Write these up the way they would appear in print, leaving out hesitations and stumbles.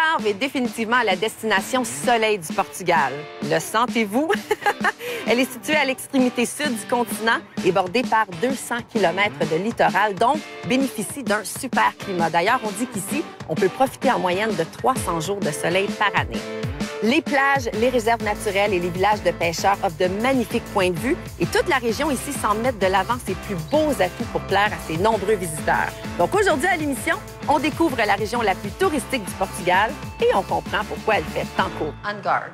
Algarve est définitivement la destination soleil du Portugal. Le sentez-vous? Elle est située à l'extrémité sud du continent et bordée par 200 km de littoral, donc bénéficie d'un super climat. D'ailleurs, on dit qu'ici, on peut profiter en moyenne de 300 jours de soleil par année. Les plages, les réserves naturelles et les villages de pêcheurs offrent de magnifiques points de vue et toute la région ici semble mettre de l'avant ses plus beaux atouts pour plaire à ses nombreux visiteurs. Donc aujourd'hui à l'émission, on découvre la région la plus touristique du Portugal et on comprend pourquoi elle fait tant court. Algarve.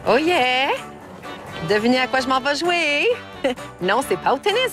Oh yeah! Devinez à quoi je m'en vais jouer? Non, c'est pas au tennis,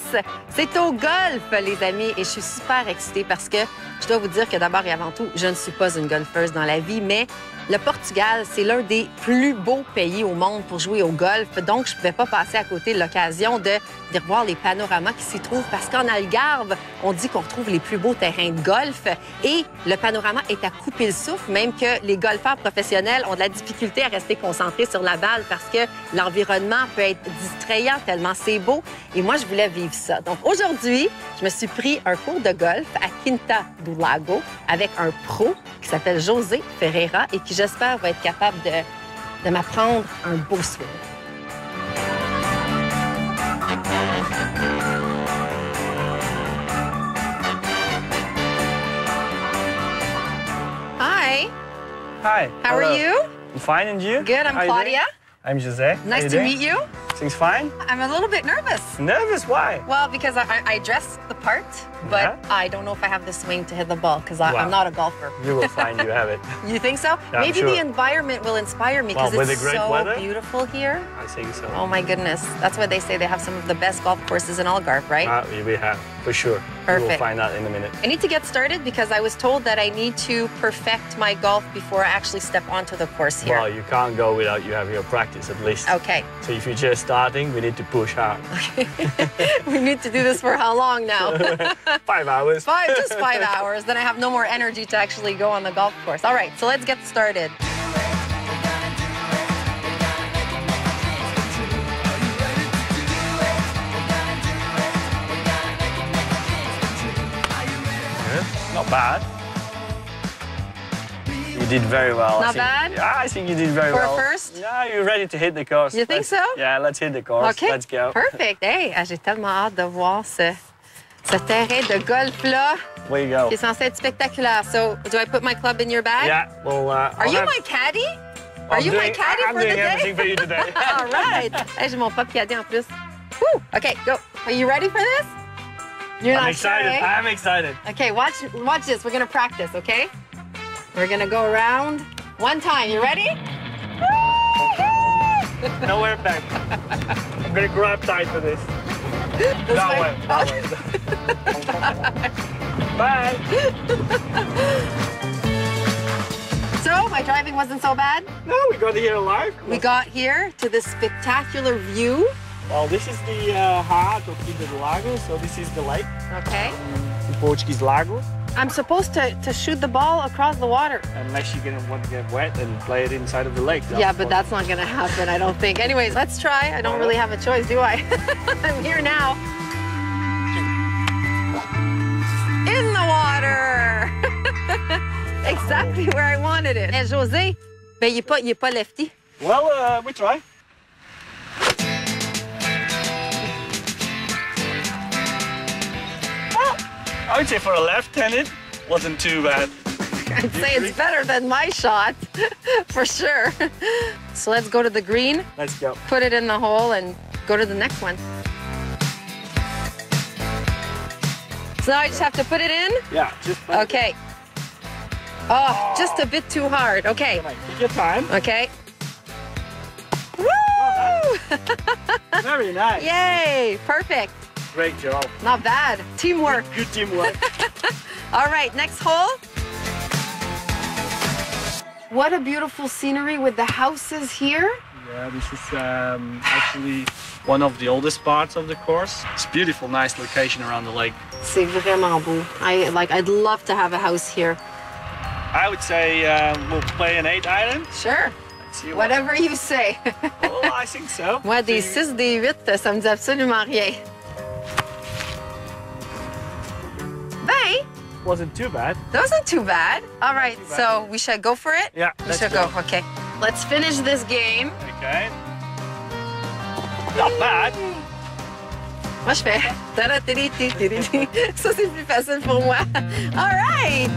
c'est au golf, les amis. Et je suis super excitée parce que je dois vous dire que d'abord et avant tout, je ne suis pas une golfeuse dans la vie, mais le Portugal, c'est l'un des plus beaux pays au monde pour jouer au golf. Donc, je ne pouvais pas passer à côté de l'occasion de revoir les panoramas qui s'y trouvent parce qu'en Algarve, on dit qu'on retrouve les plus beaux terrains de golf et le panorama est à couper le souffle, même que les golfeurs professionnels ont de la difficulté à rester concentrés sur la balle parce que l'environnement peut être distrayant tellement c'est beau. Et moi, je voulais vivre ça. Donc, aujourd'hui, je me suis pris un cours de golf à Quinta do Lago avec un pro qui s'appelle José Ferreira et qui, j'espère, va être capable de m'apprendre un beau swing. Hi. Hi. How are you? I'm fine, and you? Good. I'm Claudia. I'm Jose. Nice to meet you. Things fine? I'm a little bit nervous. Nervous? Why? Well, because I dress the part, but Yeah? I don't know if I have the swing to hit the ball because I'm not a golfer. You will find you have it. You think so? Yeah, I'm Maybe sure. the environment will inspire me because Well, with it's the great so weather? beautiful here. I think so. Oh my goodness. That's why they say they have some of the best golf courses in Algarve, right? We have, for sure. Perfect. You will find out in a minute. I need to get started because I was told that I need to perfect my golf before I actually step onto the course here. Well, you can't go without you have your practice at least. Okay. So if you're just starting, we need to push hard. We need to do this for how long now? 5 hours. Just 5 hours. Then I have no more energy to actually go on the golf course. All right, so let's get started. Not bad. You did very well. Not bad? Yeah, I think you did very For a well. first? Yeah, you're ready to hit the course. You think so? Yeah, let's hit the course. OK. Let's go. Perfect. Hey, j'ai tellement hâte de voir ce terrain de golf-là Where you go? qui est censé être spectaculaire. So, do I put my club in your bag? Yeah, well, Are you my caddy? Are you my caddy I'm for the doing day? everything for you today. All right. Hey, j'ai mon propre caddie en plus. Woo! OK, go. Are you ready for this? You're I'm not excited. sure, eh? I'm excited. Okay, watch this. We're gonna practice, okay? We're gonna go around one time. You ready? Nowhere back. I'm gonna grab tight for this. This That way? way. That way. Bye. So, my driving wasn't so bad. No, we got here alive. We got here to this spectacular view. Well, this is the heart of Quinta do Lago, so this is the lake, Okay. the Portuguese lago. I'm supposed to shoot the ball across the water. Unless you're gonna want to get wet and play it inside of the lake. Yeah, but that's not gonna happen, I don't think. Anyways, let's try. I don't really have a choice, do I? I'm here now. In the water! Exactly where I wanted it. Hey, José, ben, il est pas lefty. Well, we try. I would say for a left-handed, wasn't too bad. I'd say it's better than my shot, for sure. So let's go to the green. Let's go. Put it in the hole and go to the next one. So now I just have to put it in? Yeah, just put Okay. Oh, just a bit too hard. Okay. Take your time. Okay. Woo! Very nice. Yay! Perfect. Great job. Not bad. Teamwork. Good teamwork. All right, next hole. What a beautiful scenery with the houses here. Yeah, this is actually one of the oldest parts of the course. It's a beautiful, nice location around the lake. C'est vraiment beau. I'd love to have a house here. I would say we'll play an 8 iron. Sure. Let's see Whatever you say. Oh, I think so. Moi, des 6, des 8, ça me dit absolument rien. Ben, Wasn't too bad. that wasn't too bad. All right, so we should go for it? Yeah, We let's should go. go. Okay. Let's finish this game. Okay. Not bad. Moi, je fais... Ça, c'est plus facile pour moi. All right!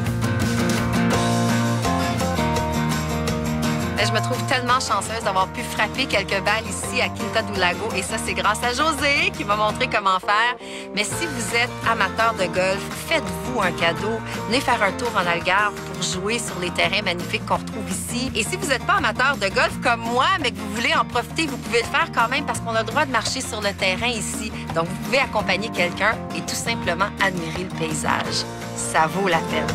Je me trouve tellement chanceuse d'avoir pu frapper quelques balles ici à Quinta do Lago. Et ça, c'est grâce à José qui m'a montré comment faire. Mais si vous êtes amateur de golf, faites-vous un cadeau. Venez faire un tour en Algarve pour jouer sur les terrains magnifiques qu'on retrouve ici. Et si vous n'êtes pas amateur de golf comme moi, mais que vous voulez en profiter, vous pouvez le faire quand même parce qu'on a le droit de marcher sur le terrain ici. Donc, vous pouvez accompagner quelqu'un et tout simplement admirer le paysage. Ça vaut la peine.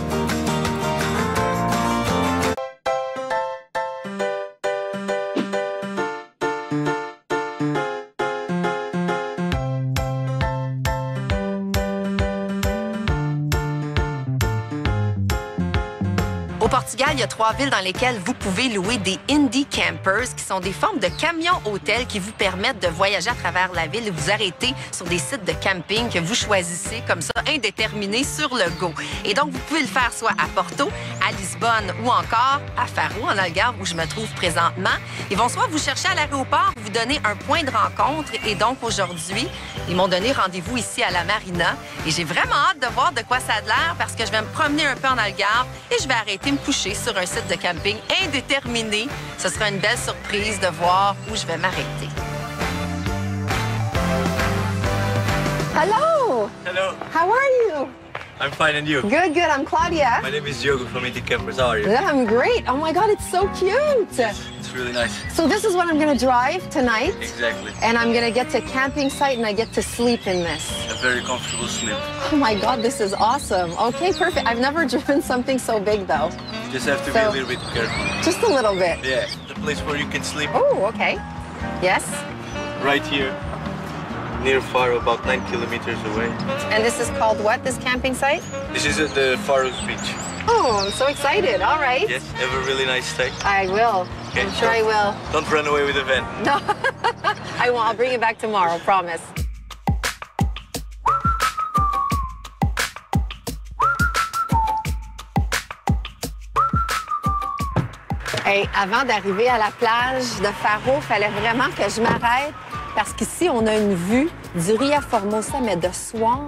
Au Portugal, il y a 3 villes dans lesquelles vous pouvez louer des Indie Campers, qui sont des formes de camions-hôtels qui vous permettent de voyager à travers la ville et vous arrêter sur des sites de camping que vous choisissez comme ça, indéterminés sur le go. Et donc, vous pouvez le faire soit à Porto, à Lisbonne ou encore à Faro, en Algarve, où je me trouve présentement. Ils vont soit vous chercher à l'aéroport, vous donner un point de rencontre. Et donc, aujourd'hui, ils m'ont donné rendez-vous ici à la Marina. Et j'ai vraiment hâte de voir de quoi ça a l'air parce que je vais me promener un peu en Algarve et je vais arrêter me coucher sur un site de camping indéterminé. Ce sera une belle surprise de voir où je vais m'arrêter. Hello! Hello, How are you? I'm fine, and you? Good, good. I'm Claudia. My name is Diogo from Indie Campers. How are you? Yeah, I'm great. Oh my God, it's so cute. It's really nice. So this is what I'm gonna drive tonight. Exactly. And I'm gonna get to a camping site and I get to sleep in this. A very comfortable sleep. Oh my God, this is awesome. Okay, perfect. I've never driven something so big though. You just have to be a little bit careful. Just a little bit. Yeah, the place where you can sleep Oh, okay. Yes. right here, near Faro, about 9 kilometers away. And this is called what, this camping site? This is at the Faro's beach. Oh, I'm so excited. All right. Yes, have a really nice stay. I will. Okay. I'm sure I will. Don't run away with the van. No, I won't. I'll bring it back tomorrow, promise. Hey, avant d'arriver à la plage de Faro, il fallait vraiment que je m'arrête parce qu'ici, on a une vue du Ria Formosa, mais de soir,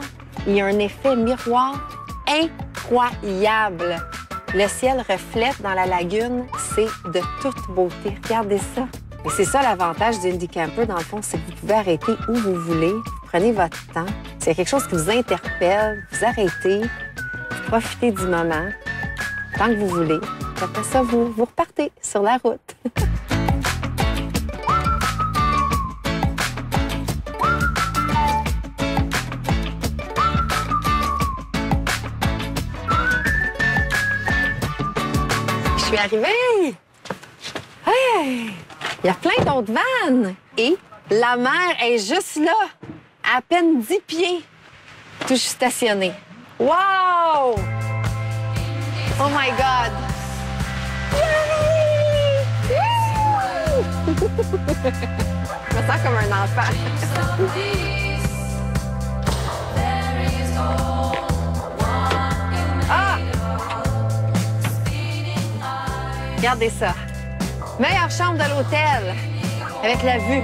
il y a un effet miroir incroyable. Le ciel reflète dans la lagune, c'est de toute beauté. Regardez ça. Et c'est ça l'avantage du Indie Camper, dans le fond, c'est que vous pouvez arrêter où vous voulez, vous prenez votre temps. S'il y a quelque chose qui vous interpelle, vous arrêtez, vous profitez du moment, tant que vous voulez. Après ça, vous repartez sur la route. Je suis arrivée! Hey! Il y a plein d'autres vannes. Et la mer est juste là, à peine 10 pieds, tout juste stationné. Wow! Oh my God! Yay! Je me sens comme un enfant. Ah! Regardez ça. Meilleure chambre de l'hôtel, avec la vue.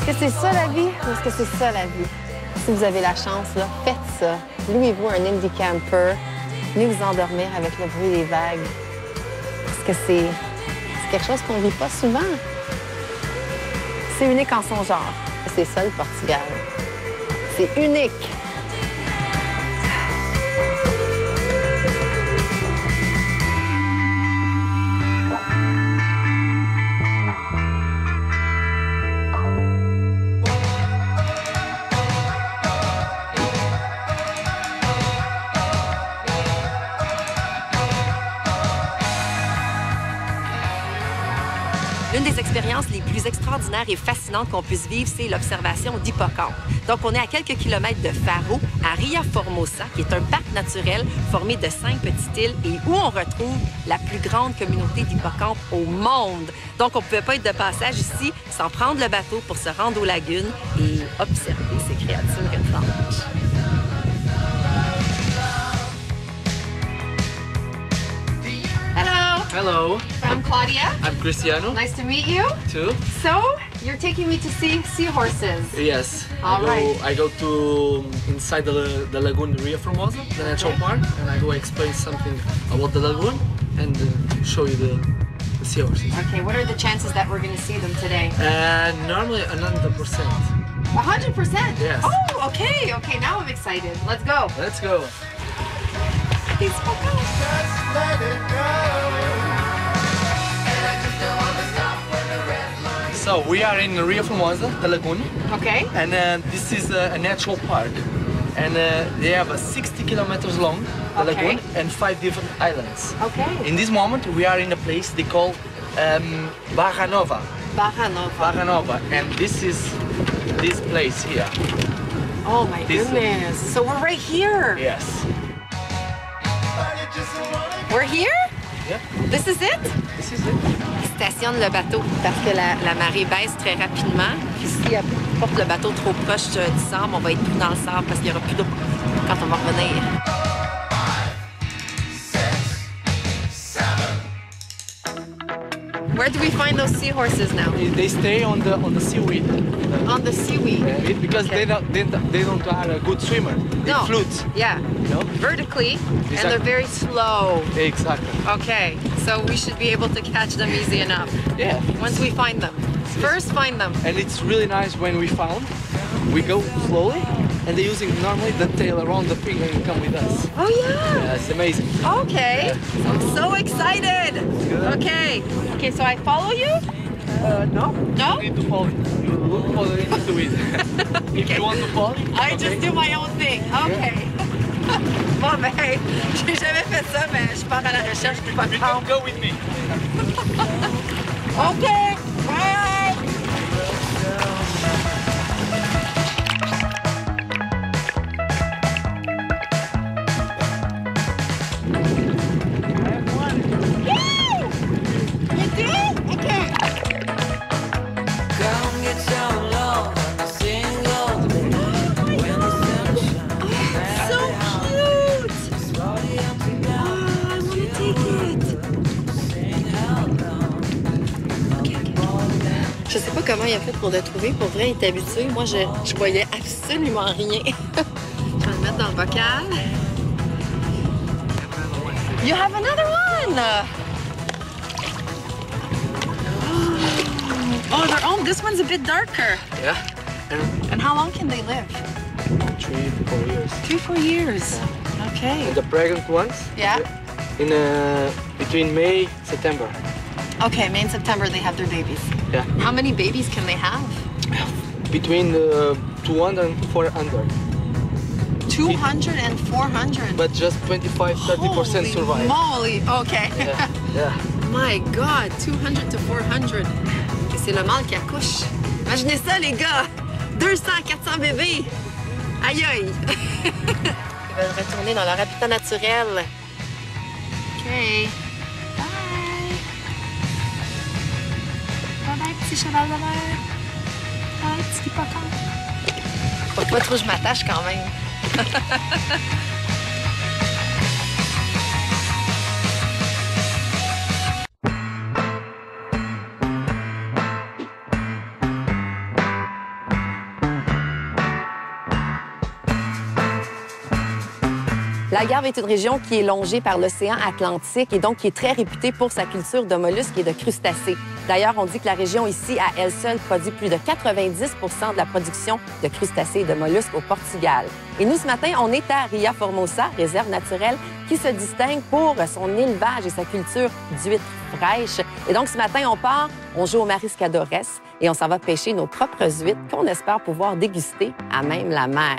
Est-ce que c'est ça la vie ou est-ce que c'est ça la vie? Si vous avez la chance, là, faites ça. Louez-vous un Indie Camper. Venez vous endormir avec le bruit des vagues. Parce que c'est quelque chose qu'on ne vit pas souvent. C'est unique en son genre. C'est ça, le Portugal. C'est unique. L'une des expériences les plus extraordinaires et fascinantes qu'on puisse vivre, c'est l'observation d'hippocampes. Donc, on est à quelques kilomètres de Faro, à Ria Formosa, qui est un parc naturel formé de 5 petites îles et où on retrouve la plus grande communauté d'hippocampes au monde. Donc, on ne pouvait pas être de passage ici sans prendre le bateau pour se rendre aux lagunes et observer ces créatures étranges. Hello. Hello, I'm Claudia. I'm Cristiano. Nice to meet you. Too. So, you're taking me to see seahorses. Yes. All right. I go to inside the lagoon Ria Formosa, the natural park, and I go explain something about the lagoon and show you the seahorses. Okay, what are the chances that we're going to see them today? Normally 100%. 100%? Yes. Oh, okay. Okay, now I'm excited. Let's go. Let's go. These So we are in Ria Formosa, the lagoon, Okay. and this is a natural park, and they have a 60 kilometers long the Okay. lagoon and 5 different islands. Okay. In this moment, we are in a place they call Barra Nova. Barra Nova. Barra Nova, and this is this place here. Oh my This- goodness. So we're right here. Yes. We're here? Yeah. This is it? This is it. Stationne le bateau parce que la marée baisse très rapidement. Puis si elle porte le bateau trop proche du sable, on va être pris dans le sable parce qu'il n'y aura plus d'eau quand on va revenir. Where do we find those seahorses now? They stay on the seaweed. On the seaweed. Because Okay. they don't are a good swimmer. They No. float. Yeah, No? vertically, and Exactly. they're very slow. Exactly. Okay, so we should be able to catch them easy enough Yeah. once we find them. First, find them. And it's really nice when we found. We go slowly, and they're using normally the tail around the finger and come with us. Oh yeah. Yeah, it's amazing. Okay, I'm so excited. Okay, okay, so I follow you? No. No? You need to fall. You look for the seaweed. If you want to fall, I just do my own thing. Okay. Bon ben, j'ai jamais fait ça, mais je pars à la recherche du you podcast. can go with me. Okay, bye. Je sais pas comment il a fait pour le trouver. Pour vrai, il est habitué. Moi, je voyais absolument rien. Je vais le mettre dans le bocal. You have another one! Oh, they're all, this one's a bit darker. Yeah. And how long can they live? 3 to 4 years. 3-4 years. Okay. And the pregnant ones? Yeah. In between May September. Okay, May and September they have their babies. Yeah. How many babies can they have? Between 200 and 400. 200 and 400. But just 25-30% survive. Holy moly. Okay. Yeah. Yeah. My God, 200 to 400. Et c'est le mâle qui accouche. Imaginez ça, les gars. 200-400 bébés. Aïe, aïe. Ils veulent retourner dans leur habitat naturel. OK. Bye. Bye-bye, petit cheval de mer. Bye, petit hippocampe. Faut pas trop que je m'attache quand même. La L'Algarve est une région qui est longée par l'océan Atlantique et donc qui est très réputée pour sa culture de mollusques et de crustacés. D'ailleurs, on dit que la région ici, à elle seule, produit plus de 90 de la production de crustacés et de mollusques au Portugal. Et nous, ce matin, on est à Ria Formosa, réserve naturelle qui se distingue pour son élevage et sa culture d'huîtres fraîches. Et donc, ce matin, on part, on joue au Mariscadores et on s'en va pêcher nos propres huîtres qu'on espère pouvoir déguster à même la mer.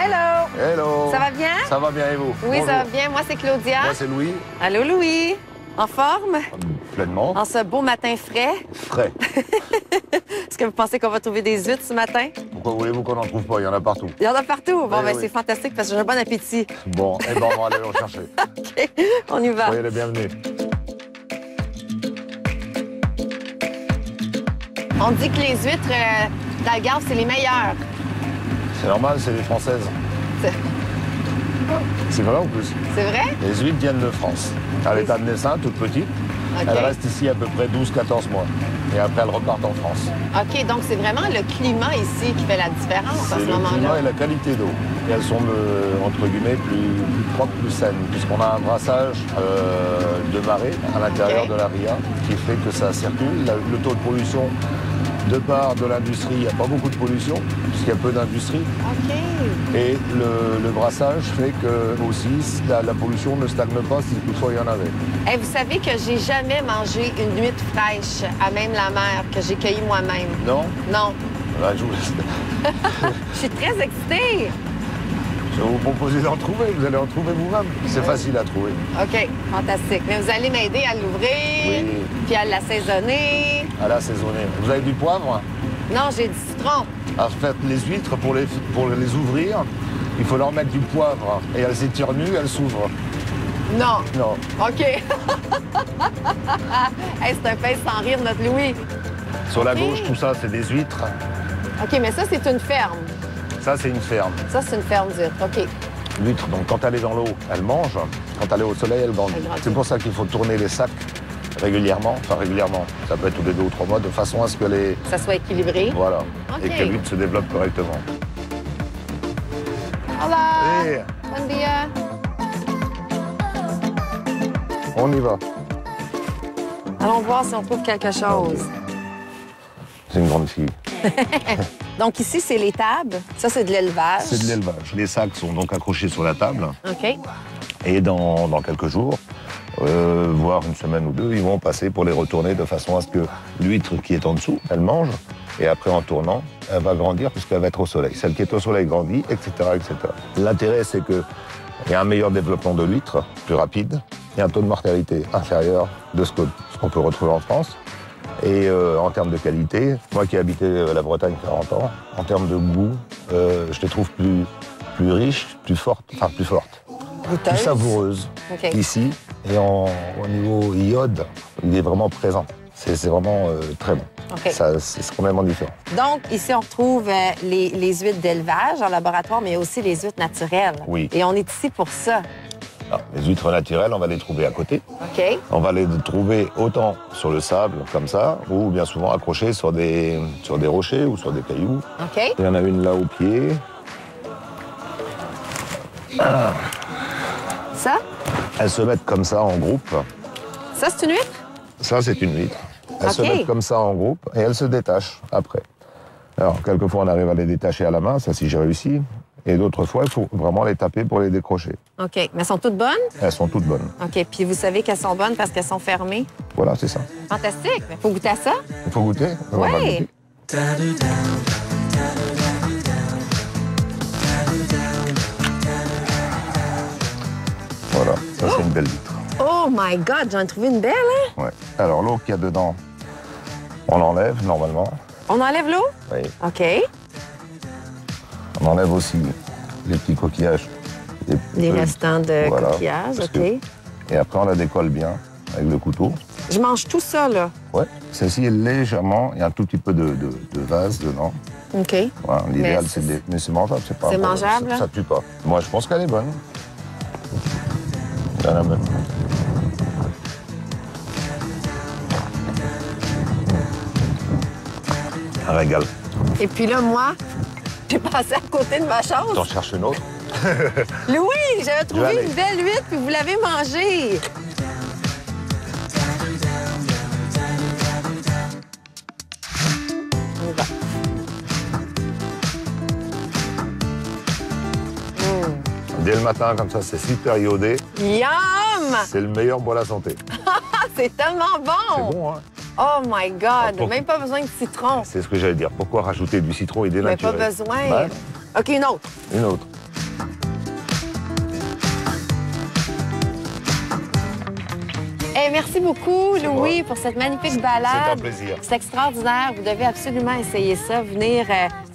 Hello! Hello! Ça va bien? Ça va bien et vous? Oui, Bonjour. ça va bien. Moi, c'est Claudia. Moi, c'est Louis. Allô, Louis? En forme? Pleinement. En ce beau matin frais? Frais. Est-ce que vous pensez qu'on va trouver des huîtres ce matin? Pourquoi voulez-vous qu'on n'en trouve pas? Il y en a partout. Il y en a partout. Bon, Oui, ben oui. c'est fantastique parce que j'ai un bon appétit. Bon, eh ben, on va aller le chercher. OK, on y va. Soyez les bienvenus. On dit que les huîtres d'Algarve, c'est les meilleures. C'est normal, c'est les Françaises. C'est- C'est vrai en plus. C'est vrai? Les huîtres viennent de France. À l'état de naissance, toutes petites. OK. Elles restent ici à peu près 12-14 mois. Et après, elles repartent en France. OK, donc c'est vraiment le climat ici qui fait la différence à C'est ce le climat moment-là. et la qualité d'eau. Et elles sont, entre guillemets, plus propres, plus saines, puisqu'on a un brassage de marée à l'intérieur Ok. de la ria qui fait que ça circule. Le taux de pollution, de part de l'industrie, il n'y a pas beaucoup de pollution, puisqu'il y a peu d'industrie. OK. Et le brassage fait que aussi la pollution ne stagne pas si toutefois il y en avait. Hey, vous savez que j'ai jamais mangé une huître fraîche à même la mer que j'ai cueillie moi-même. Non? Non. Ben, je vous- Je suis très excitée. je vais vous proposer d'en trouver. Vous allez en trouver vous-même. C'est facile à trouver. OK, fantastique. Mais vous allez m'aider à l'ouvrir, Oui. puis à l'assaisonner. À l'assaisonner. Vous avez du poivre? Non, j'ai du citron. En fait, les huîtres, pour les ouvrir, il faut leur mettre du poivre. Et elles éternuent, elles s'ouvrent. Non. Non. OK. Hey, c'est un pince sans rire, notre Louis. Sur la Ok. gauche, tout ça, c'est des huîtres. OK, mais ça, c'est une ferme. Ça, c'est une ferme. Ça, c'est une ferme d'huîtres. OK. L'huître, donc quand elle est dans l'eau, elle mange. Quand elle est au soleil, elle grandit. Elle grandit. C'est pour ça qu'il faut tourner les sacs régulièrement. Enfin, régulièrement. Ça peut être tous les 2 ou 3 mois, de façon à ce que les... Que ça soit équilibré. Voilà. Ok. Et que l'huître se développe correctement. Hola! Et Bon dia! on y va. Allons voir si on trouve quelque chose. C'est une grande fille. Donc ici, c'est l'étable. Ça, c'est de l'élevage. C'est de l'élevage. Les sacs sont donc accrochés sur la table. OK. Et dans quelques jours, voire une semaine ou 2, ils vont passer pour les retourner de façon à ce que l'huître qui est en dessous, elle mange. Et après, en tournant, elle va grandir puisqu'elle va être au soleil. Celle qui est au soleil grandit, etc. etc. L'intérêt, c'est qu'il y a un meilleur développement de l'huître, plus rapide. Il y a un taux de mortalité inférieur de ce qu'on peut retrouver en France. Et en termes de qualité, moi qui ai habité la Bretagne 40 ans, en termes de goût, je les trouve plus riches, plus fortes, plus Goûteuse. savoureuse. OK. Ici, et au niveau iode, il est vraiment présent. C'est vraiment très bon. OK. C'est complètement différent. Donc, ici, on retrouve les huîtres d'élevage en laboratoire, mais aussi les huîtres naturelles. Oui. Et on est ici pour ça. Alors, les huîtres naturelles, on va les trouver à côté. OK. On va les trouver autant sur le sable, comme ça, ou bien souvent accrochés sur des rochers ou sur des cailloux. OK. Il y en a une là au pied. Ça? Elles se mettent comme ça en groupe. Ça, c'est une huître? Ça, c'est une huître. Elles se Ok. mettent comme ça en groupe et elles se détachent après. Alors, quelquefois, on arrive à les détacher à la main, ça, si j'ai réussi. Et d'autres fois, il faut vraiment les taper pour les décrocher. OK. Mais elles sont toutes bonnes? Elles sont toutes bonnes. OK. Puis vous savez qu'elles sont bonnes parce qu'elles sont fermées. Voilà, c'est ça. Fantastique. Il faut goûter à ça? Il faut goûter? On va Ouais. goûter. Voilà, ça, c'est une belle huître. Oh my God, j'en ai trouvé une belle, hein? Ouais. Alors, l'eau qu'il y a dedans, on l'enlève normalement. On enlève l'eau? Oui. OK. On enlève aussi les petits coquillages. Les restants de Voilà, coquillages, parce OK. que- Et après, on la décolle bien avec le couteau. Je mange tout ça, là. Ouais. Celle-ci est légèrement, il y a un tout petit peu de vase dedans. OK. Voilà, l'idéal, Mais mais c'est mangeable, c'est pas. c'est un problème, mangeable, ça tue pas. Moi, je pense qu'elle est bonne. Elle est bonne. Un régal. Et puis là, moi, J'ai passé à côté de ma T'en chose. cherches une autre? Louis, j'avais trouvé aller. une belle huître, puis vous l'avez mangée. On y va. Dès le matin, comme ça, c'est super iodé. Yum! C'est le meilleur pour la santé. Ah, c'est tellement bon! C'est bon, hein? Oh my God! pour- Même pas besoin de citron. C'est ce que j'allais dire. Pourquoi rajouter du citron et Mais dénaturer? pas besoin. Ouais, OK, une autre. une autre. Hey, merci beaucoup, Louis, pour cette magnifique balade. C'est un plaisir. C'est extraordinaire. Vous devez absolument essayer ça. Venir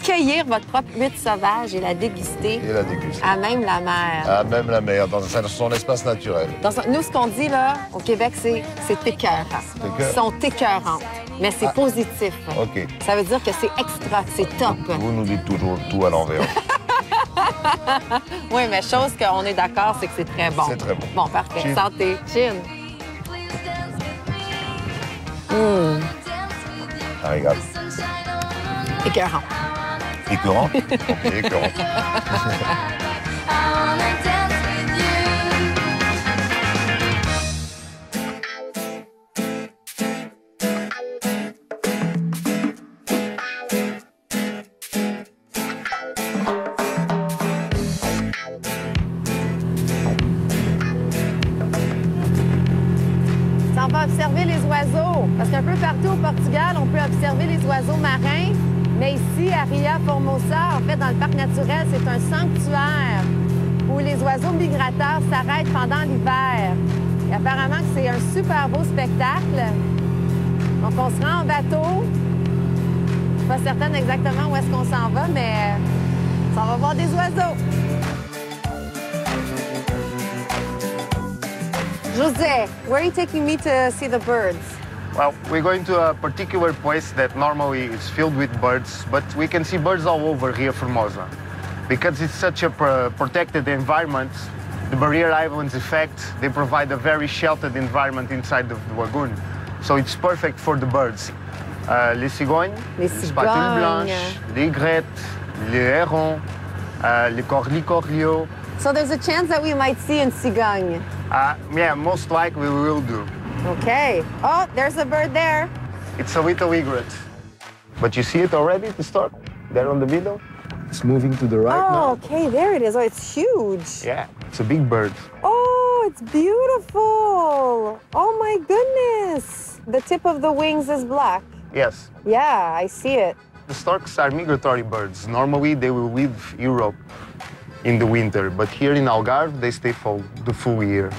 cueillir votre propre huître sauvage et la déguster Et la déguster. à même la mer. Ah, même la mer, dans son espace naturel. Nous, ce qu'on dit, là, au Québec, c'est écœurant. écœurant. Ils sont écœurantes. Mais c'est positif. OK. Ça veut dire que c'est extra, c'est top. Vous nous dites toujours tout à l'envers. Oui, mais chose qu'on est d'accord, c'est que c'est très bon. C'est très bon. Bon, parfait. Chin. Santé. Chin. Ça régale. Écœurant. Écœurant? OK, écœurant. Ça, on va observer les oiseaux. Parce qu'un peu partout au Portugal, on peut observer les oiseaux marins. Mais ici, à Ria Formosa, en fait, dans le parc naturel, c'est un sanctuaire où les oiseaux migrateurs s'arrêtent pendant l'hiver. Et apparemment que c'est un super beau spectacle. Donc, on se rend en bateau. Je suis pas certaine exactement où est-ce qu'on s'en va, mais on va voir des oiseaux. José, where are you taking me to see the birds? Well, we're going to a particular place that normally is filled with birds, but we can see birds all over here Formosa. Because it's such a protected environment, the barrier islands effect, they provide a very sheltered environment inside of the lagoon. So it's perfect for the birds. Les cigognes, Les spatules cigognes. blanches, les grettes, les hérons, les corlicorlio. So there's a chance that we might see in Cigogne. Yeah, most likely we will do. Okay. Oh, there's a bird there. It's a little egret. But you see it already to start? There on the middle? It's moving to the right Oh, now. okay, there it is. Oh, it's huge. Yeah, it's a big bird. Oh, it's beautiful. Oh my goodness. The tip of the wings is black. Yes. Yeah, I see it. The storks are migratory birds. Normally they will leave Europe in the winter, but here in Algarve they stay for the full year.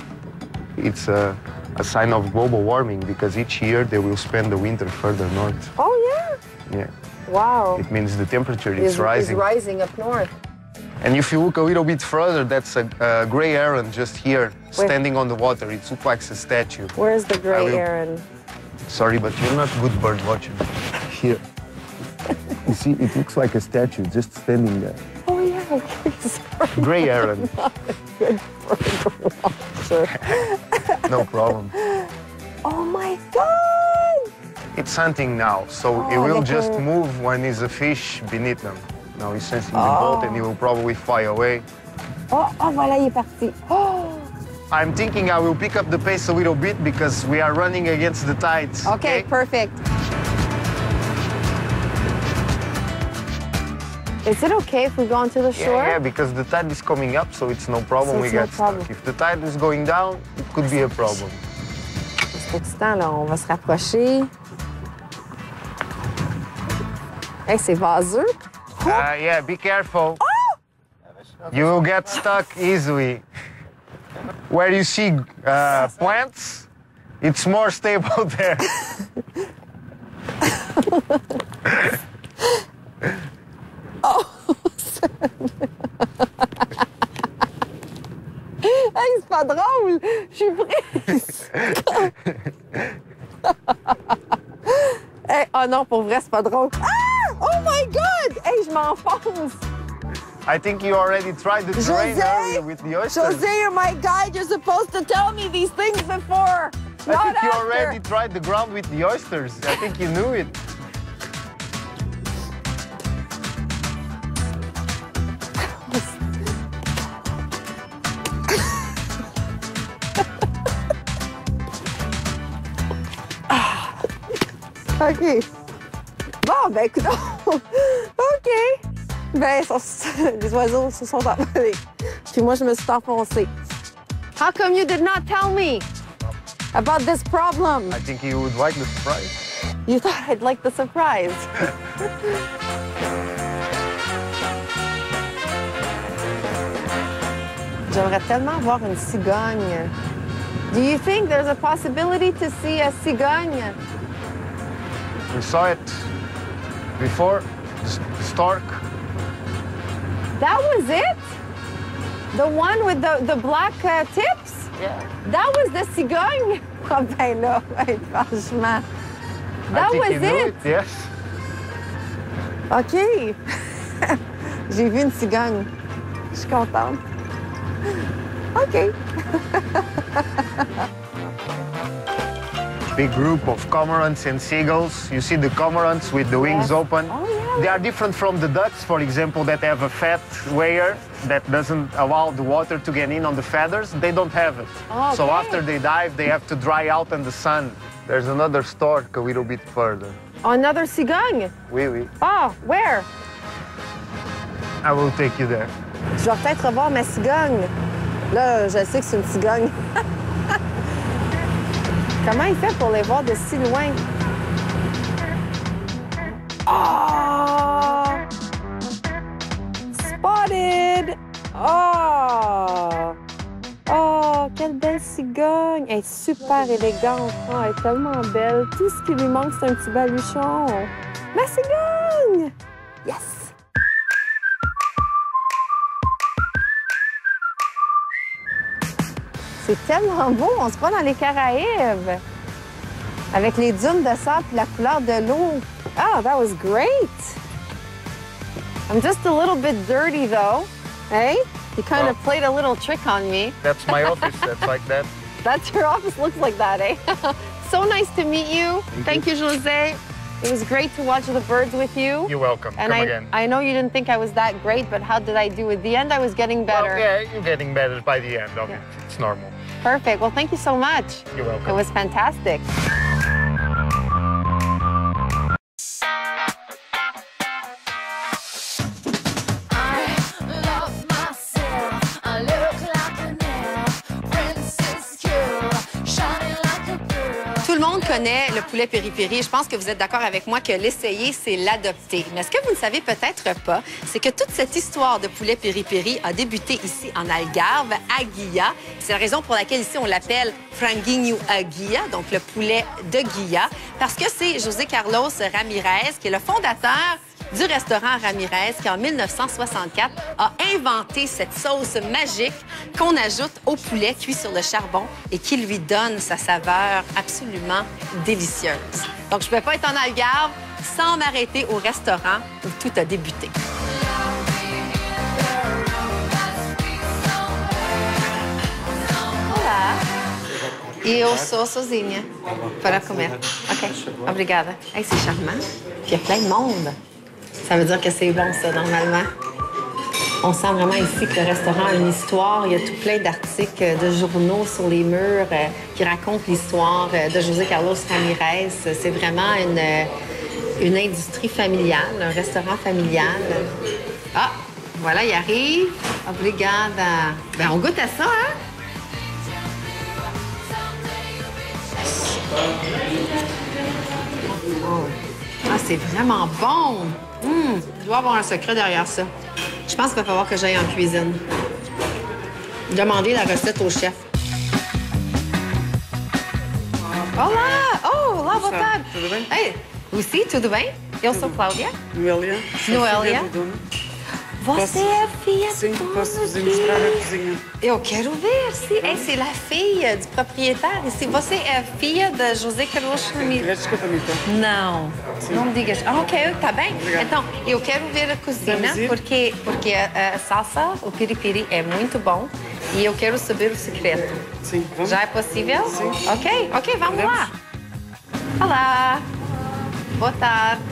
It's a sign of global warming because each year they will spend the winter further north. Oh, yeah. Yeah, Wow. it means the temperature Is is rising. rising up north. And if you look a little bit further, that's a gray heron just here, standing on the water. It looks like a statue. Where's the I gray will- heron? Sorry, but you're not good bird watcher. Here. You see, it looks like a statue just standing there. Oh, yeah. Okay, sorry. Gray heron. Good bird watcher. No problem. Oh, my God. It's hunting now, so it Oh, will like just a- move when there's a fish beneath them. Now he's sensing the boat and he will probably fly away. Oh, oh, voilà, il est parti. Oh. I'm thinking I will pick up the pace a little bit because we are running against the tides. Okay, perfect. Is it okay if we go onto the shore? Yeah, because the tide is coming up, so it's no problem So we it's no get problem. stuck. If the tide is going down, it could be a problem. C'est excitant, là. On va se rapprocher. Hey, c'est vaseux. Yeah, be careful. You will get stuck easily. Where you see plants, it's more stable there. Hey, c'est pas drôle! Je suis prise! Hey, oh non, pour vrai, c'est pas drôle. Ah! Oh my God! Hey, je m'enfonce! I think you already tried the terrain José! earlier with the oysters. José, you're my guide. You're supposed to tell me these things before. I Not think you after. already tried the ground with the oysters. I think you knew it. OK. Bon, ben, écoute. OK. Ben, les oiseaux se sont envolés. Puis moi, je me suis enfoncée. How come you did not tell me about this problem? I think you would like the surprise. You thought I'd like the surprise. J'aimerais tellement voir une cigogne. Do you think there's a possibility to see a cigogne? We saw it before, the stork. That was it? The one with the black tips? Yeah. That was the cigogne? Oh ben là, ouais, franchement. That I think was you knew it? it, yes. OK. J'ai vu une cigogne. Je suis contente. OK. Big group of cormorants and seagulls. You see the cormorants with the wings Yes. open. Oh, yeah. They are different from the ducks, for example, that have a fat layer that doesn't allow the water to get in on the feathers. They don't have it. Oh, So okay. after they dive, they have to dry out in the sun. There's another stork a little bit further. Another cigogne? Oui, oui. Oh, where? I will take you there. Je vais peut-être revoir ma cigogne. Là, je sais que c'est une cigogne. Comment il fait pour les voir de si loin? Oh! Spotted! Oh! Oh, quelle belle cigogne! Elle est super élégante. Oh, elle est tellement belle. Tout ce qui lui manque, c'est un petit baluchon. Ma cigogne! Yes! C'est tellement beau, on se croit dans les Caraïbes. Avec les dunes de sable et la couleur de l'eau. Oh, that was great. I'm just a little bit dirty, though. Hey? You kind of played a little trick on me. That's my office. That's like that. That's your office looks like that, eh? So nice to meet you. Thank you, Jose. It was great to watch the birds with you. You're welcome. And Come again. I know you didn't think I was that great, but how did I do? At the end, I was getting better. Well, yeah, you're getting better by the end of it. It's normal. Perfect. Well, thank you so much. You're welcome. It was fantastic. Tout le monde connaît le poulet piri-piri. Je pense que vous êtes d'accord avec moi que l'essayer, c'est l'adopter. Mais ce que vous ne savez peut-être pas, c'est que toute cette histoire de poulet piri-piri a débuté ici en Algarve, à Guilla. C'est la raison pour laquelle ici on l'appelle franguinho a Guilla, donc le poulet de Guilla, parce que c'est José Carlos Ramirez qui est le fondateur du restaurant Ramirez qui, en 1964, a inventé cette sauce magique qu'on ajoute au poulet cuit sur le charbon et qui lui donne sa saveur absolument délicieuse. Donc, je ne peux pas être en Algarve sans m'arrêter au restaurant où tout a débuté. Olá. E eu sou sozinha para comer. OK, obrigada. Hey, c'est charmant. Puis il y a plein de monde. Ça veut dire que c'est bon, ça, normalement. On sent vraiment ici que le restaurant a une histoire. Il y a tout plein d'articles de journaux sur les murs qui racontent l'histoire de José Carlos Ramirez. C'est vraiment une industrie familiale, un restaurant familial. Ah, voilà, il arrive. Obrigada. Ben, on goûte à ça, hein? Oh. Ah, c'est vraiment bon! Il doit y avoir un secret derrière ça. Je pense qu'il va falloir que j'aille en cuisine. Demander la recette au chef. Olá! Oh, olá, boa tarde. Tudo bem? Ei, Lucy, tudo bem? Eu sou Cláudia. Noélia. Noélia. Você é filha Sim, do dono posso-vos aqui. mostrar a cozinha. Eu quero ver, sim. C'est la fille du propriétaire ici. Você é filha de José Carlos Ramirez? Queres desculpa-mita? Não, não me digas. Ah, ok, tá bem. Obrigado. Então, eu quero ver a cozinha, Vamos ir? porque a salsa, o piripiri, é muito bom e eu quero saber o secreto. Sim, vamos? Já é possível? Sim. Ok, vamos Podemos? lá. Olá. Boa tarde.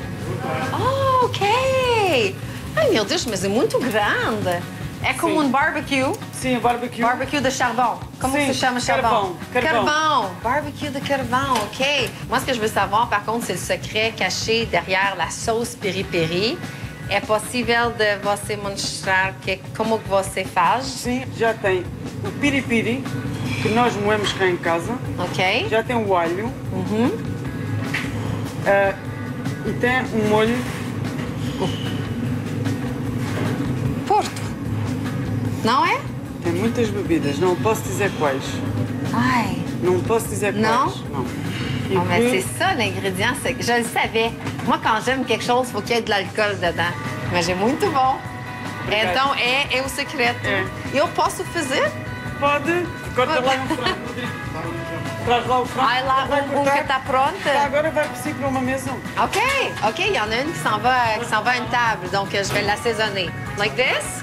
Oh, ok. Ai, meu Deus, mas é muito grande. É como um barbecue. Sim, barbecue. Barbecue de charbon. Comment Sim, se chama charbon? carvão. Barbecue de carvão, OK. Moi, ce que je veux savoir, par contre, c'est le secret caché derrière la sauce piri-piri. É possível de você mostrar como que você faz? Sim, já tem o piripiri, que nós moemos cá em casa. OK. Já tem o alho. E tem um molho. Porto. Não é? Tem muitas bebidas, não posso dizer quais. Ai. Não posso dizer quais. Não? Não. E Oh, mais que- c'est ça l'ingrédient, je le savais. Moi, quand j'aime quelque chose, il faut qu'il y ait de l'alcool dedans. Mas é muito bom. Obrigada. Então, é o secreto. É. Eu posso fazer? Pode. Corta lá um frango, Rodrigo. Traz lá o frango. Ai, lá, Vai o que cortar. está pronto. Agora vai por si para uma mesa. OK, OK, il y en a une qui s'en va à une table, donc je vais l'assaisonner. Like this?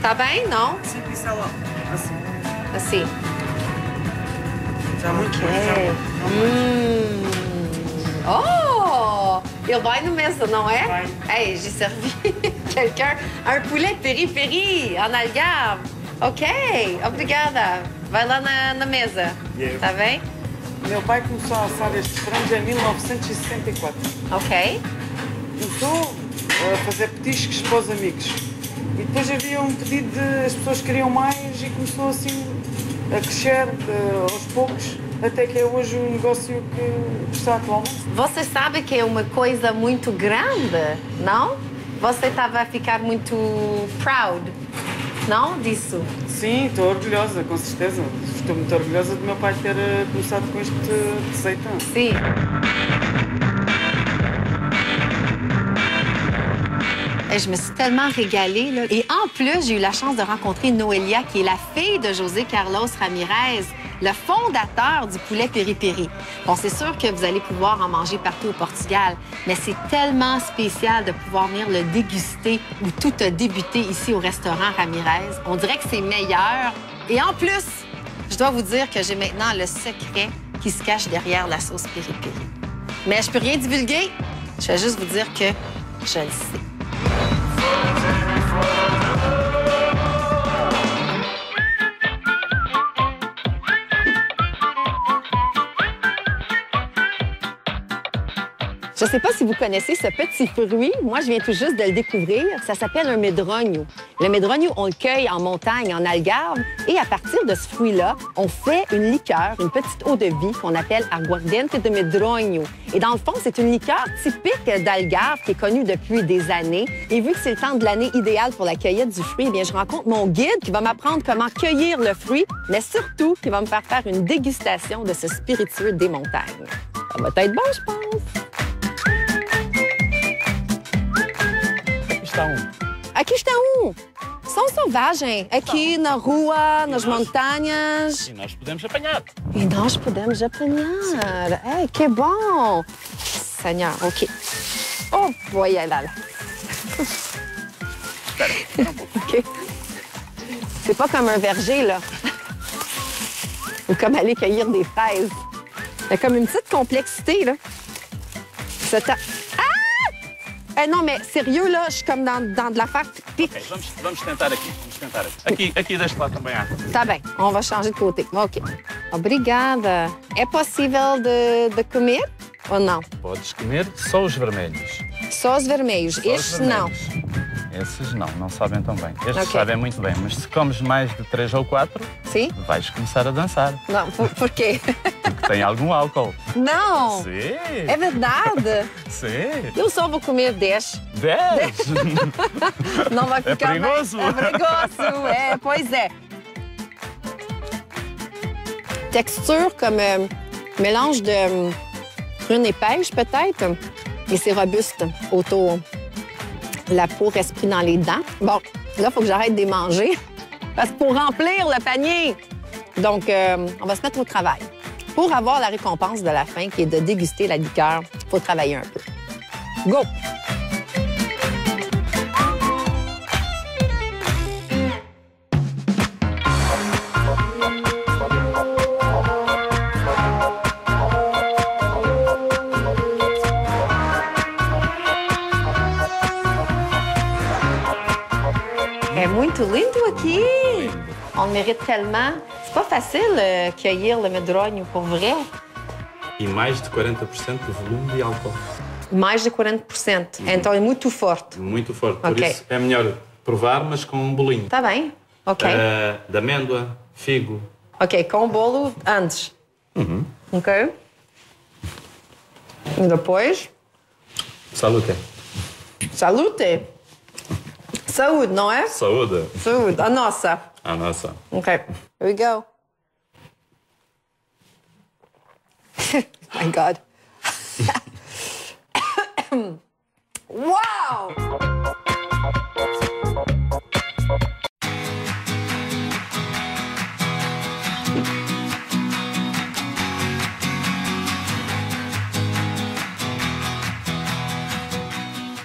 Tá bem? Non? Sim, isso é lá. Assim. Assim. Já muito OK. bem. Já muito. Oh! Il vai no mesa, não é? Vai. Hey, j'ai servi quelqu'un un poulet peri-peri en algarve. OK, obrigada. Vai lá na mesa. Yeah. Tá bem? Meu pai começou a assar estes frangos em 1964. OK. Começou a fazer petiscos para os amigos. E depois havia um pedido de... As pessoas queriam mais e começou assim a crescer aos poucos, até que é hoje o negócio que está atualmente. Você sabe que é uma coisa muito grande, não? Você estava a ficar muito proud, não, disso? Sim, estou orgulhosa, com certeza. Estou muito orgulhosa do meu pai ter começado com esta receita. Sim. Je me suis tellement régalée, là. Et en plus, j'ai eu la chance de rencontrer Noelia, qui est la fille de José Carlos Ramirez, le fondateur du poulet piri-piri. Bon, c'est sûr que vous allez pouvoir en manger partout au Portugal, mais c'est tellement spécial de pouvoir venir le déguster où tout a débuté ici au restaurant Ramirez. On dirait que c'est meilleur. Et en plus, je dois vous dire que j'ai maintenant le secret qui se cache derrière la sauce piri-piri. Mais je peux rien divulguer. Je vais juste vous dire que je le sais. Je ne sais pas si vous connaissez ce petit fruit. Moi, je viens tout juste de le découvrir. Ça s'appelle un medronho. Le medronho, on le cueille en montagne, en Algarve. Et à partir de ce fruit-là, on fait une liqueur, une petite eau de vie qu'on appelle aguardiente de medronho. Et dans le fond, c'est une liqueur typique d'Algarve qui est connue depuis des années. Et vu que c'est le temps de l'année idéal pour la cueillette du fruit, eh bien, je rencontre mon guide qui va m'apprendre comment cueillir le fruit, mais surtout qui va me faire faire une dégustation de ce spiritueux des montagnes. Ça va être bon, je pense. Aqui estão. São selvagens. Aqui na rua, nas montanhas. E nós podemos apanhar. E nós podemos apanhar. Hey, que bom. Seigneur, OK. Oh, boy, là, là. Espera um pouco. OK. C'est pas comme un verger, là. Ou comme aller cueillir des fraises. Il y a comme une petite complexité, là. Ah! Non, mais sérieux, là, je suis comme dans de l'affaire pique. Ok, vamos tentar aqui. Vamos tentar aqui. Aqui deste lado também há. Tá bem, on va changer de côté. OK. Obrigada. É possível de comer ou não? Podes comer só os vermelhos. Só os vermelhos. Só os Estes não. vermelhos. Esses não sabem tão bem. Estes Ok. sabem muito bem, mas se comes mais de 3 ou 4, Sim? vais começar a dançar, Não, por quê? porque tem algum álcool. Não! Sim, É verdade. sim. Eu só vou comer 10. 10! Não vai É ficar perigoso. bem. É perigoso. É, pois é. Texture comme mélange de prune et pêche, peut-être. Et c'est robuste autour. La peau reste prise dans les dents. Bon, là, il faut que j'arrête de les manger. Parce que pour remplir le panier. Donc, on va se mettre au travail. Pour avoir la récompense de la fin, qui est de déguster la liqueur, il faut travailler un peu. Go! É muito muito lindo aqui! On le mérite tellement. C'est pas facile cueillir le medronho, pour vrai. E mais de 40% de volume de álcool. Mais de 40%. Então é muito forte. Muito forte. Por Ok. isso é melhor provar, mas com um bolinho. Tá bem. Ok. De amêndoa, figo. Ok, com o bolo antes. Ok. E depois? Salute. Salute! Saúde, não é? Saúde. Saúde. A nossa. A nossa. Ok. Here we go. My God. Wow!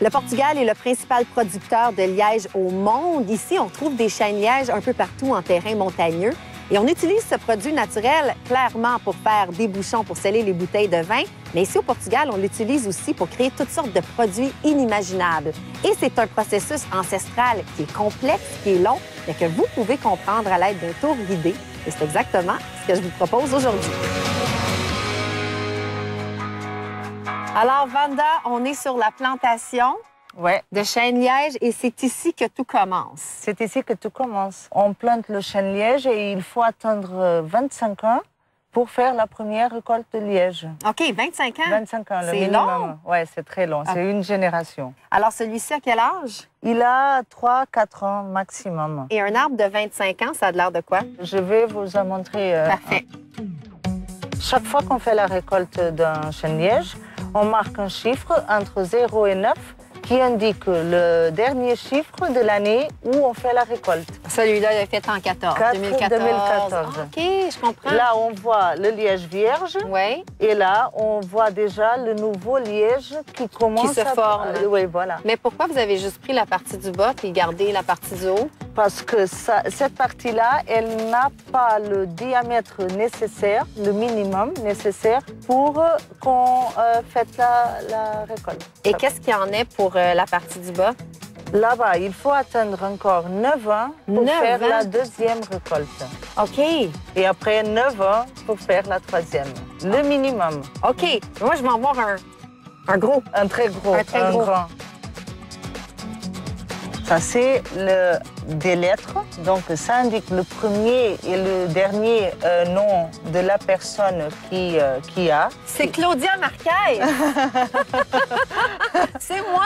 Le Portugal est le principal producteur de liège au monde. Ici, on trouve des chênes lièges un peu partout en terrain montagneux. Et on utilise ce produit naturel clairement pour faire des bouchons pour sceller les bouteilles de vin. Mais ici, au Portugal, on l'utilise aussi pour créer toutes sortes de produits inimaginables. Et c'est un processus ancestral qui est complexe, qui est long, mais que vous pouvez comprendre à l'aide d'un tour guidé. Et c'est exactement ce que je vous propose aujourd'hui. Alors, Vanda, on est sur la plantation de chêne liège et c'est ici que tout commence. C'est ici que tout commence. On plante le chêne liège et il faut attendre 25 ans pour faire la première récolte de liège. OK, 25 ans? 25 ans, le C'est minimum. long? Oui, c'est très long. Ah. C'est une génération. Alors, celui-ci, à quel âge? Il a 3-4 ans maximum. Et un arbre de 25 ans, ça a l'air de quoi? Je vais vous en montrer. Parfait. Chaque fois qu'on fait la récolte d'un chêne liège, on marque un chiffre entre 0 et 9 qui indique le dernier chiffre de l'année où on fait la récolte. Celui-là, il est fait en 14, 2014. 2014. Ah, OK, je comprends. Là, on voit le liège vierge. Oui. Et là, on voit déjà le nouveau liège qui commence Qui se forme. Oui, voilà. Mais pourquoi vous avez juste pris la partie du bas et gardé la partie du haut? Parce que cette partie-là, elle n'a pas le diamètre nécessaire, le minimum nécessaire pour qu'on fasse la récolte. Et qu'est-ce qu'il y en est pour la partie du bas? Là-bas, il faut attendre encore 9 ans pour 9 faire ans? la deuxième récolte. OK. Et après 9 ans pour faire la troisième. Le minimum. OK. Moi, je vais en voir un gros. Un très gros. Un très gros. Grand. Ça, c'est des lettres. Donc, ça indique le premier et le dernier nom de la personne qui a. C'est Claudia Marquez! C'est moi!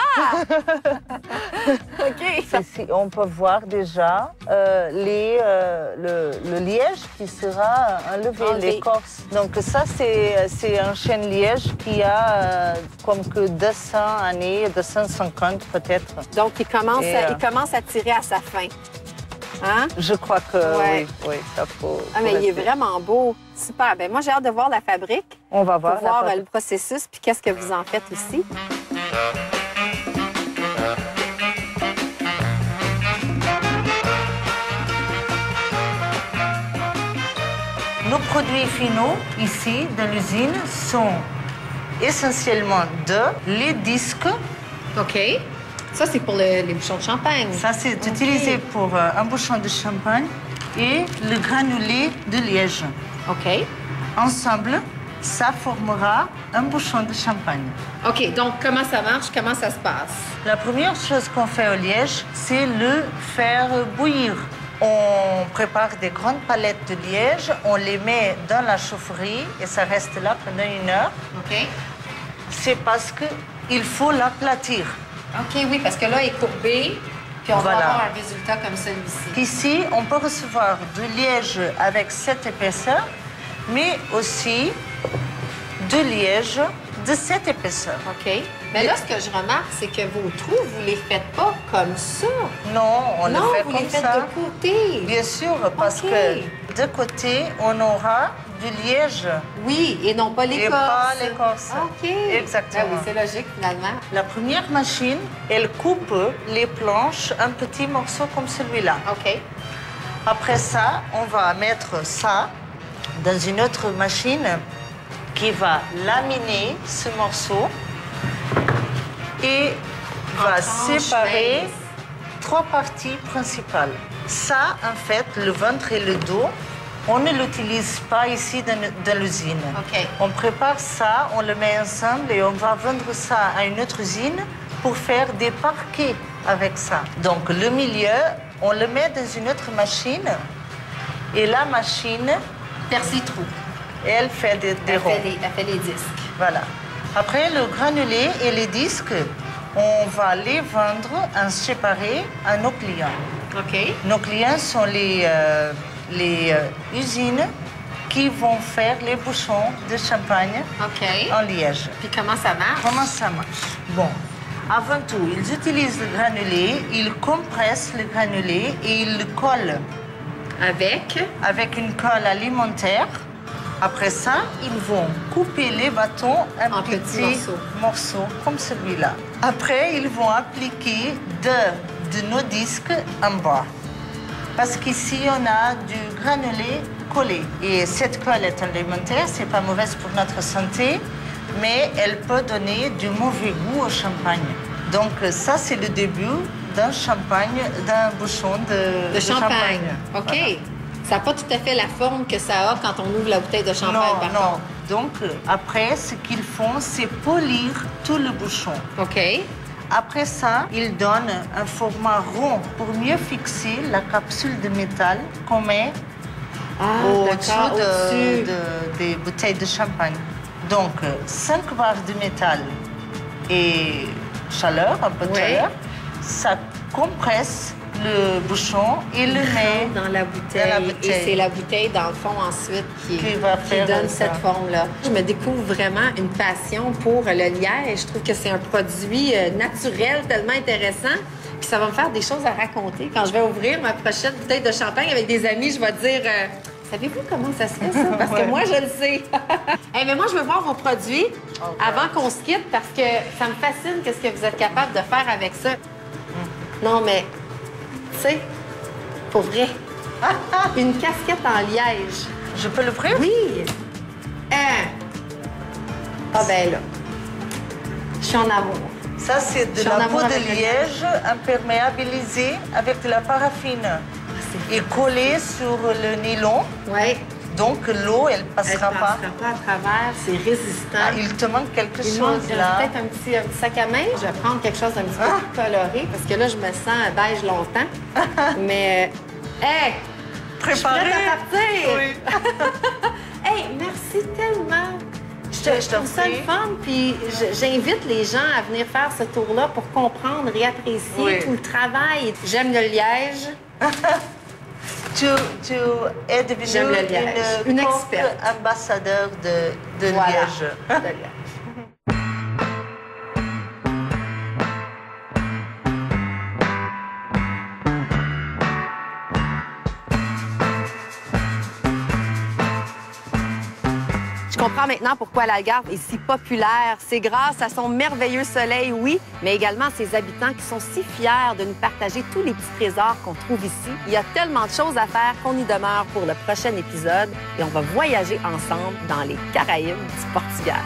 OK. Ici, on peut voir déjà le liège qui sera enlevé, l'écorce. Donc ça, c'est un chêne liège qui a comme que 200 années, 250 peut-être. Donc, il commence à tirer à sa fin. Hein? Je crois que oui, ça faut. Ah, mais il est vraiment beau. Super. Ben moi, j'ai hâte de voir la fabrique. On va voir. Pour voir le processus, puis qu'est-ce que vous en faites aussi. Nos produits finaux, ici, dans l'usine, sont essentiellement les disques. OK. Ça, c'est pour les bouchons de champagne. Ça, c'est utilisé pour un bouchon de champagne et le granulé de liège. OK. Ensemble, ça formera un bouchon de champagne. OK. Donc, comment ça marche? Comment ça se passe? La première chose qu'on fait au liège, c'est le faire bouillir. On prépare des grandes palettes de liège, on les met dans la chaufferie et ça reste là pendant 1 heure. OK. C'est parce qu'il faut l'aplatir. OK, oui, parce que là, il est courbé, puis on va avoir un résultat comme celui-ci. Ici, on peut recevoir du liège avec cette épaisseur, mais aussi du liège de cette épaisseur. OK. Mais là, ce que je remarque, c'est que vos trous, vous ne les faites pas comme ça. Non, on le fait vous comme les faites ça. de côté. Bien sûr, parce que de côté, on aura du liège. Oui, et non pas l'écorce. Et pas l'écorce. OK. Exactement. Ah oui, c'est logique, finalement. La première machine, elle coupe les planches en petits morceaux comme celui-là. OK. Après ça, on va mettre ça dans une autre machine qui va laminer ce morceau et va séparer trois parties principales. Ça, en fait, le ventre et le dos, on ne l'utilise pas ici dans l'usine. OK. On prépare ça, on le met ensemble et on va vendre ça à une autre usine pour faire des parquets avec ça. Donc le milieu, on le met dans une autre machine et la machine perce les trous. Elle fait des ronds. Elle fait les disques. Voilà. Après, le granulé et les disques, on va les vendre en séparé à nos clients. OK. Nos clients sont les usines qui vont faire les bouchons de champagne en Liège. Puis comment ça marche? Comment ça marche? Bon, avant tout, ils utilisent le granulé, ils compressent le granulé et ils le collent. Avec une colle alimentaire. Après ça, ils vont couper les bâtons en petits morceaux comme celui-là. Après, ils vont appliquer de nos disques en bas. Parce qu'ici, on a du granulé collé. Et cette colle est alimentaire, c'est pas mauvaise pour notre santé, mais elle peut donner du mauvais goût au champagne. Donc ça, c'est le début d'un champagne, d'un bouchon de champagne. OK. Voilà. Ça n'a pas tout à fait la forme que ça a quand on ouvre la bouteille de champagne, par contre. Donc, après, ce qu'ils font, c'est polir tout le bouchon. OK. Après ça, ils donnent un format rond pour mieux fixer la capsule de métal qu'on met au-dessus des bouteilles de champagne. Donc, 5 barres de métal et chaleur, un peu de chaleur, ça compresse le bouchon et le met dans la bouteille. Et c'est la bouteille, dans le fond, ensuite, qui donne cette forme-là. Je me découvre vraiment une passion pour le liège. Je trouve que c'est un produit naturel tellement intéressant. Puis ça va me faire des choses à raconter. Quand je vais ouvrir ma prochaine bouteille de champagne avec des amis, je vais dire savez-vous comment ça se fait, ça? Parce que moi, je le sais. Hey, mais moi, je veux voir vos produits avant qu'on se quitte parce que ça me fascine qu'est-ce que vous êtes capable de faire avec ça. Non, mais... Tu sais, pour vrai, une casquette en liège. Je peux l'ouvrir? Oui. Ah ben là, je suis en amour. Ça, c'est de la peau de liège imperméabilisée avec de la paraffine et collée sur le nylon. Oui. Donc, l'eau, elle passera pas. Elle passera pas à travers, c'est résistant. Ah, il te manque quelque chose, là. Peut-être un petit sac à main. Je vais prendre quelque chose d'un petit peu plus coloré parce que là, je me sens beige longtemps. Mais, hey! Préparé! Je suis prête à partir! Oui. Hey, merci tellement! Je trouve ça le fun, puis j'invite les gens à venir faire ce tour-là pour comprendre et apprécier tout le travail. J'aime le liège. Tu es devenue une experte ambassadeur de liège. Je comprends maintenant pourquoi l'Algarve est si populaire. C'est grâce à son merveilleux soleil, oui, mais également à ses habitants qui sont si fiers de nous partager tous les petits trésors qu'on trouve ici. Il y a tellement de choses à faire qu'on y demeure pour le prochain épisode et on va voyager ensemble dans les Caraïbes du Portugal.